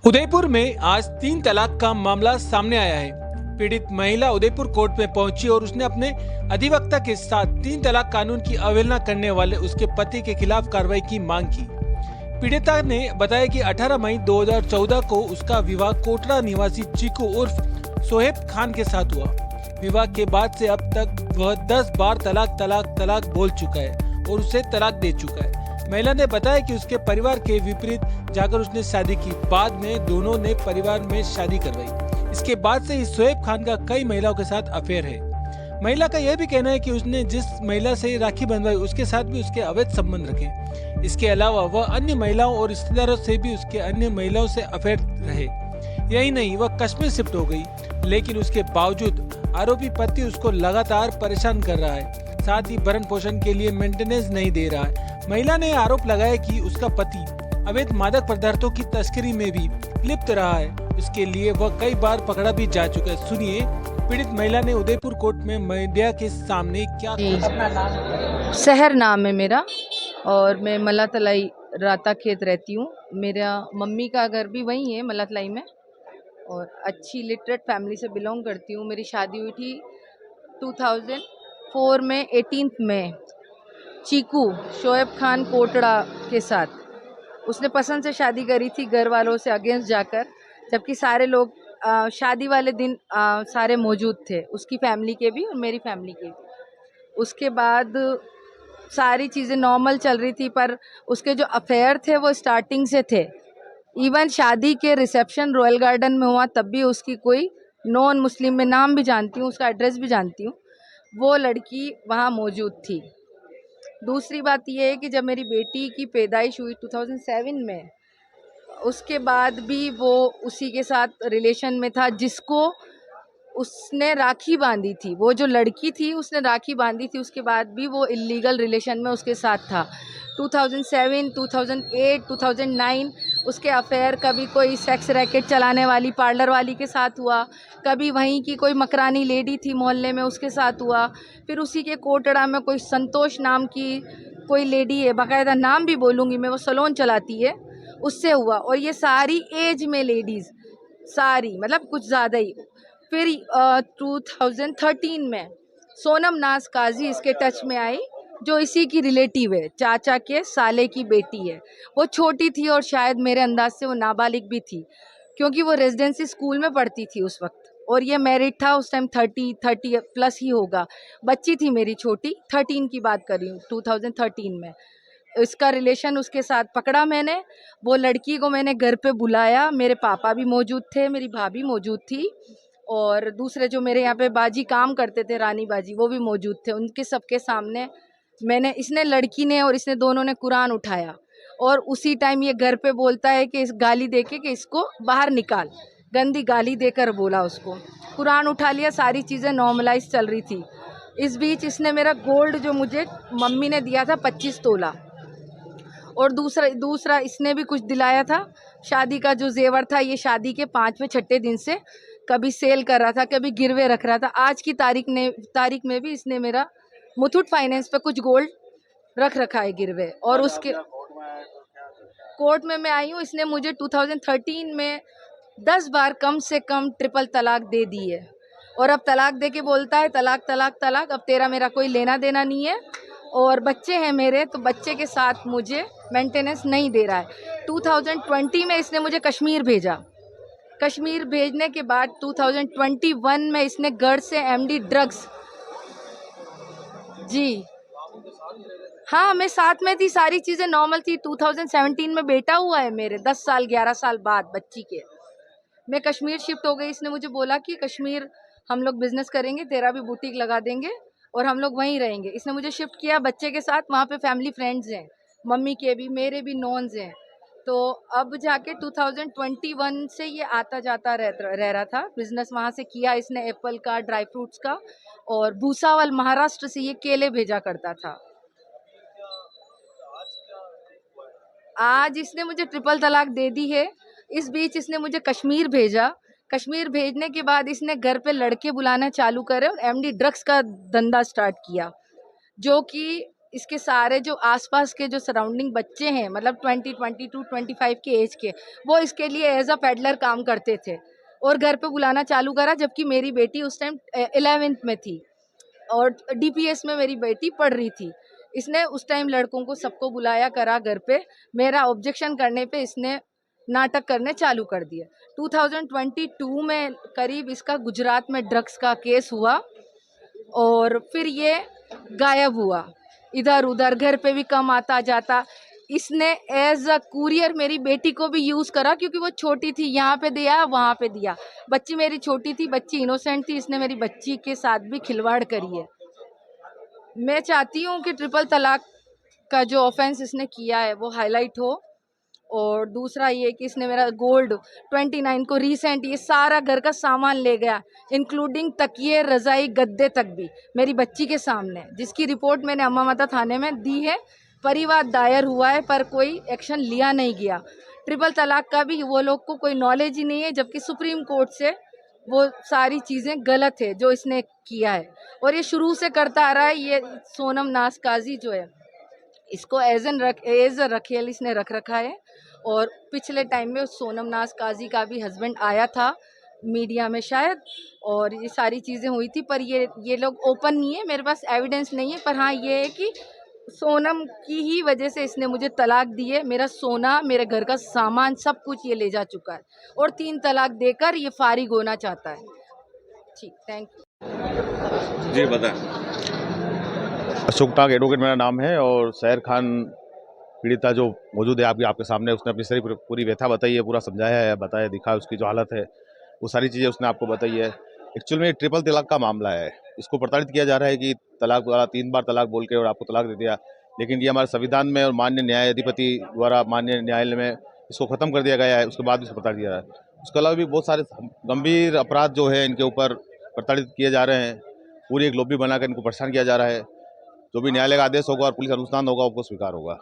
उदयपुर में आज 3 तलाक का मामला सामने आया है। पीड़ित महिला उदयपुर कोर्ट में पहुंची और उसने अपने अधिवक्ता के साथ 3 तलाक कानून की अवहेलना करने वाले उसके पति के खिलाफ कार्रवाई की मांग की। पीड़िता ने बताया कि 18 मई 2014 को उसका विवाह कोटड़ा निवासी चीकू उर्फ सोहेब खान के साथ हुआ। विवाह के बाद से अब तक वह 10 बार तलाक तलाक तलाक बोल चुका है और उसे तलाक दे चुका है। महिला ने बताया कि उसके परिवार के विपरीत जाकर उसने शादी की। बाद में दोनों ने परिवार में शादी करवाई। इसके बाद से इस सोहेब खान का कई महिलाओं के साथ अफेयर है। महिला का यह भी कहना है कि उसने जिस महिला से राखी बंधवाई उसके साथ भी उसके अवैध संबंध रखे। इसके अलावा वह अन्य महिलाओं और रिश्तेदारों से भी उसके अन्य महिलाओं से अफेयर रहे। यही नहीं, वह कश्मीर शिफ्ट हो गई, लेकिन उसके बावजूद आरोपी पति उसको लगातार परेशान कर रहा है। साथ ही भरण पोषण के लिए मेंटेनेंस नहीं दे रहा है। महिला ने आरोप लगाया कि उसका पति अवैध मादक पदार्थों की तस्करी में भी लिप्त रहा है। इसके लिए वह कई बार पकड़ा भी जा चुका है। सुनिए पीड़ित महिला ने उदयपुर कोर्ट में मीडिया के सामने क्या कहा। शहर नाम है मेरा और मैं मलातलाई राता खेत रहती हूँ। मेरा मम्मी का घर भी वहीं है मलातलाई में और अच्छी लिटरेट फैमिली से बिलोंग करती हूँ। मेरी शादी हुई थी 2004 में 18 में चीकू शोएब खान कोटड़ा के साथ। उसने पसंद से शादी करी थी, घर वालों से अगेंस्ट जाकर, जबकि सारे लोग शादी वाले दिन सारे मौजूद थे, उसकी फैमिली के भी और मेरी फैमिली के भी। उसके बाद सारी चीज़ें नॉर्मल चल रही थी, पर उसके जो अफेयर थे वो स्टार्टिंग से थे। इवन शादी के रिसेप्शन रॉयल गार्डन में हुआ तब भी उसकी कोई नॉन मुस्लिम, में नाम भी जानती हूँ, उसका एड्रेस भी जानती हूँ, वो लड़की वहाँ मौजूद थी। दूसरी बात यह है कि जब मेरी बेटी की पैदाइश हुई 2007 में, उसके बाद भी वो उसी के साथ रिलेशन में था जिसको उसने राखी बांधी थी। वो जो लड़की थी उसने राखी बांधी थी, उसके बाद भी वो इलीगल रिलेशन में उसके साथ था। 2007, 2008, 2009 उसके अफेयर, कभी कोई सेक्स रैकेट चलाने वाली पार्लर वाली के साथ हुआ, कभी वहीं की कोई मकरानी लेडी थी मोहल्ले में उसके साथ हुआ, फिर उसी के कोटड़ा में कोई संतोष नाम की कोई लेडी है, बाकायदा नाम भी बोलूँगी मैं, वो सलोन चलाती है, उससे हुआ। और ये सारी एज में लेडीज़, सारी मतलब कुछ ज़्यादा ही। फिर 2013 में सोनम नाज काजी इसके टच में आई, जो इसी की रिलेटिव है, चाचा के साले की बेटी है। वो छोटी थी और शायद मेरे अंदाज से वो नाबालिग भी थी, क्योंकि वो रेजिडेंसी स्कूल में पढ़ती थी उस वक्त, और ये मैरिड था उस टाइम। 30 प्लस ही होगा। बच्ची थी मेरी छोटी, 13 की बात कर रही हूँ, 2013 में। इसका रिलेशन उसके साथ पकड़ा मैंने। वो लड़की को मैंने घर पे बुलाया, मेरे पापा भी मौजूद थे, मेरी भाभी मौजूद थी, और दूसरे जो मेरे यहाँ पे बाजी काम करते थे, रानी बाजी, वो भी मौजूद थे। उनके सबके सामने मैंने, इसने, लड़की ने और इसने दोनों ने कुरान उठाया, और उसी टाइम ये घर पे बोलता है कि इस गाली देके कि इसको बाहर निकाल, गंदी गाली देकर बोला उसको। कुरान उठा लिया, सारी चीज़ें नॉर्मलाइज चल रही थी। इस बीच इसने मेरा गोल्ड जो मुझे मम्मी ने दिया था 25 तोला, और दूसरा इसने भी कुछ दिलाया था। शादी का जो जेवर था, ये शादी के 5वें 6ठे दिन से कभी सेल कर रहा था, कभी गिरवे रख रहा था। आज की तारीख में भी इसने मेरा मुथूट फाइनेंस पे कुछ गोल्ड रख रखा है गिरवे। और उसके कोर्ट में मैं आई हूँ, इसने मुझे 2013 में 10 बार कम से कम ट्रिपल तलाक दे दी है, और अब तलाक दे के बोलता है तलाक तलाक तलाक, अब तेरा मेरा कोई लेना देना नहीं है, और बच्चे हैं मेरे, तो बच्चे के साथ मुझे मेंटेनेंस नहीं दे रहा है। 2020 में इसने मुझे कश्मीर भेजा। कश्मीर भेजने के बाद 2021 में इसने घर से एमडी ड्रग्स, जी हाँ, मैं साथ में थी, सारी चीज़ें नॉर्मल थी। 2017 में बेटा हुआ है मेरे, 10 साल 11 साल बाद बच्ची के। मैं कश्मीर शिफ्ट हो गई। इसने मुझे बोला कि कश्मीर हम लोग बिजनेस करेंगे, तेरा भी बुटीक लगा देंगे और हम लोग वहीं रहेंगे। इसने मुझे शिफ्ट किया बच्चे के साथ। वहाँ पे फैमिली फ्रेंड्स हैं, मम्मी के भी, मेरे भी नॉन्स हैं। तो अब जाके 2021 से ये आता जाता रह रहा था। बिजनेस वहाँ से किया इसने, एप्पल का, ड्राई फ्रूट्स का, और भूसावल महाराष्ट्र से ये केले भेजा करता था। आज इसने मुझे ट्रिपल तलाक दे दी है। इस बीच इसने मुझे कश्मीर भेजा। कश्मीर भेजने के बाद इसने घर पे लड़के बुलाना चालू करे और एमडी ड्रग्स का धंधा स्टार्ट किया, जो कि इसके सारे जो आसपास के जो सराउंडिंग बच्चे हैं, मतलब 20, 22, 25 के एज के, वो इसके लिए एज अ पेडलर काम करते थे और घर पे बुलाना चालू करा, जबकि मेरी बेटी उस टाइम 11th में थी और DPS में मेरी बेटी पढ़ रही थी। इसने उस टाइम लड़कों को सबको बुलाया करा घर पे, मेरा ऑब्जेक्शन करने पे इसने नाटक करने चालू कर दिए। 2022 में करीब इसका गुजरात में ड्रग्स का केस हुआ और फिर ये गायब हुआ, इधर उधर घर पे भी कम आता जाता। इसने एज अ कुरियर मेरी बेटी को भी यूज़ करा, क्योंकि वो छोटी थी, यहाँ पे दिया वहाँ पे दिया। बच्ची मेरी छोटी थी, बच्ची इनोसेंट थी, इसने मेरी बच्ची के साथ भी खिलवाड़ करी है। मैं चाहती हूँ कि ट्रिपल तलाक का जो ऑफेंस इसने किया है वो हाईलाइट हो, और दूसरा ये कि इसने मेरा गोल्ड 29 को रिसेंट ये सारा घर का सामान ले गया, इंक्लूडिंग तकिए, रजाई, गद्दे तक भी मेरी बच्ची के सामने, जिसकी रिपोर्ट मैंने अम्मा माता थाने में दी है। परिवाद दायर हुआ है पर कोई एक्शन लिया नहीं गया। ट्रिपल तलाक का भी वो लोग को कोई नॉलेज ही नहीं है, जबकि सुप्रीम कोर्ट से वो सारी चीज़ें गलत है जो इसने किया है, और ये शुरू से करता आ रहा है। ये सोनम नाज काजी जो है, इसको एज अ रखेल इसने रख रखा है, और पिछले टाइम में सोनम नाज काजी का भी हस्बैंड आया था मीडिया में शायद, और ये सारी चीज़ें हुई थी, पर ये लोग ओपन नहीं है, मेरे पास एविडेंस नहीं है। पर हाँ ये है कि सोनम की ही वजह से इसने मुझे तलाक दी है, मेरा सोना, मेरे घर का सामान, सब कुछ ये ले जा चुका है, और 3 तलाक देकर ये फारिग होना चाहता है। ठीक, थैंक यू। जी बताएं। अशोक टाक एडवोकेट मेरा नाम है, और सहर खान पीड़िता जो मौजूद है आपके सामने, उसने अपनी सारी पूरी व्यथा बताई है, पूरा समझाया है, बताया, दिखा उसकी जो हालत है, वो सारी चीज़ें उसने आपको बताई है। एक्चुअल में ट्रिपल तलाक का मामला है। इसको प्रताड़ित किया जा रहा है कि तलाक द्वारा 3 बार तलाक बोल के और आपको तलाक दे दिया, लेकिन ये हमारे संविधान में और माननीय न्यायाधिपति द्वारा माननीय न्यायालय में इसको ख़त्म कर दिया गया है। उसके बाद भी इसको प्रताड़ित किया जा रहा है। उसके अलावा भी बहुत सारे गंभीर अपराध जो है इनके ऊपर प्रताड़ित किए जा रहे हैं। पूरी एक लॉबी बनाकर इनको परेशान किया जा रहा है। जो भी न्यायालय का आदेश होगा और पुलिस अनुसंधान होगा, उसको स्वीकार होगा।